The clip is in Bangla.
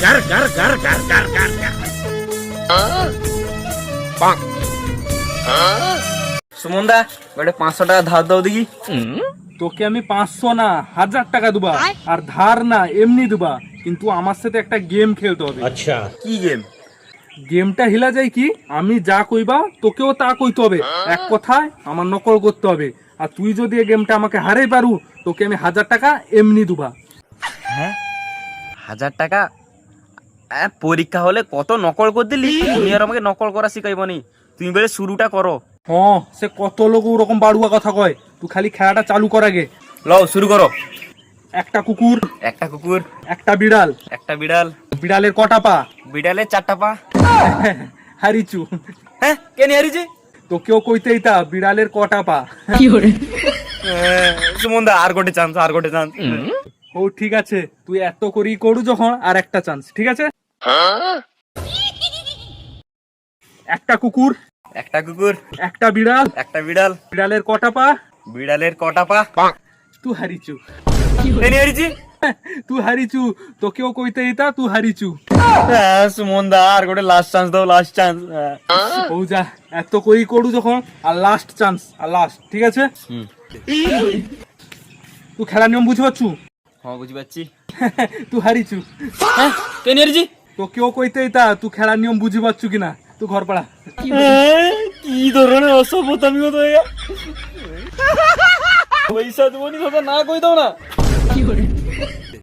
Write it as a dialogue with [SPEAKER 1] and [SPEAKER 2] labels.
[SPEAKER 1] গার গার গার গার গার গার গার।
[SPEAKER 2] সুমনদা ওটা 500 টাকা ধার দাও দেখি।
[SPEAKER 3] তোকে আমি 500 না 1000 টাকা দেবা, আর ধার না এমনি দেবা, কিন্তু আমার সাথে একটা গেম খেলতে হবে।
[SPEAKER 1] আচ্ছা
[SPEAKER 2] কি গেম?
[SPEAKER 3] গেমটা হিলা যায় কি, আমি যা কইবা তোকেও তা কইতে হবে, এক কথায় আমার নকল করতে হবে। আর তুই যদি এই গেমটা আমাকে হারাই পারু, তোকে আমি 1000 টাকা এমনি দেবা।
[SPEAKER 2] হ্যাঁ 1000 টাকা? পরীক্ষা হলে কত নকল করে দিলি, তুমি আর আমাকে নকল করা শিখাইবনি, তুমি বলে শুরুটা করো।
[SPEAKER 3] হ্যাঁ, সে কত লোক ওরকম বাড়ুয়া কথা কয়, তুই খালি খেলাটা চালু কর আগে।
[SPEAKER 2] লও শুরু করো।
[SPEAKER 3] একটা কুকুর,
[SPEAKER 2] একটা কুকুর,
[SPEAKER 3] একটা বিড়াল,
[SPEAKER 2] একটা বিড়াল,
[SPEAKER 3] বিড়ালের কটা পা?
[SPEAKER 2] বিড়ালের 4টা পা।
[SPEAKER 3] হারিচু,
[SPEAKER 2] হ্যাঁ কেন হারিছে?
[SPEAKER 3] তোকেও কইতেই তা বিড়ালের কটা পা।
[SPEAKER 2] সুমনদা আর গোটে চান্স, আর গোটে চান্স।
[SPEAKER 3] ও ঠিক আছে, তুই এত করেই করু যখন, আর একটা চান্স, ঠিক আছে? একটা কুকুর,
[SPEAKER 2] একটা কুকুর,
[SPEAKER 3] একটা বিড়াল,
[SPEAKER 2] একটা বিড়াল,
[SPEAKER 3] বিড়ালের কটা পা?
[SPEAKER 2] বিড়ালের কটা পা?
[SPEAKER 3] তুই হারিচু,
[SPEAKER 2] কেন হারিছি?
[SPEAKER 3] তুই হারিচু, তোকেও কইতেই তা তুই হারিচু।
[SPEAKER 2] সুমনদা আর গোটে লাস্ট চান্স দাও, লাস্ট চান্স।
[SPEAKER 3] ও যা, এত করেই করু যখন, আর লাস্ট চান্স, আর লাস্ট, ঠিক আছে? তুই খেলার নিয়ম বুঝতে পারছু?
[SPEAKER 2] হ্যাঁ বুঝি পাচ্ছি।
[SPEAKER 3] তুই হারিচু,
[SPEAKER 2] হ্যাঁ কেন হারিছি?
[SPEAKER 3] তোকেও কইতেই তা তুই খেলার নিয়ম বুঝি পারছু কিনা, তুই ঘর পাড়া।
[SPEAKER 2] কি ধরনের অসভ্যতামি হতো পয়সা দেবো নি, না কই দাও না।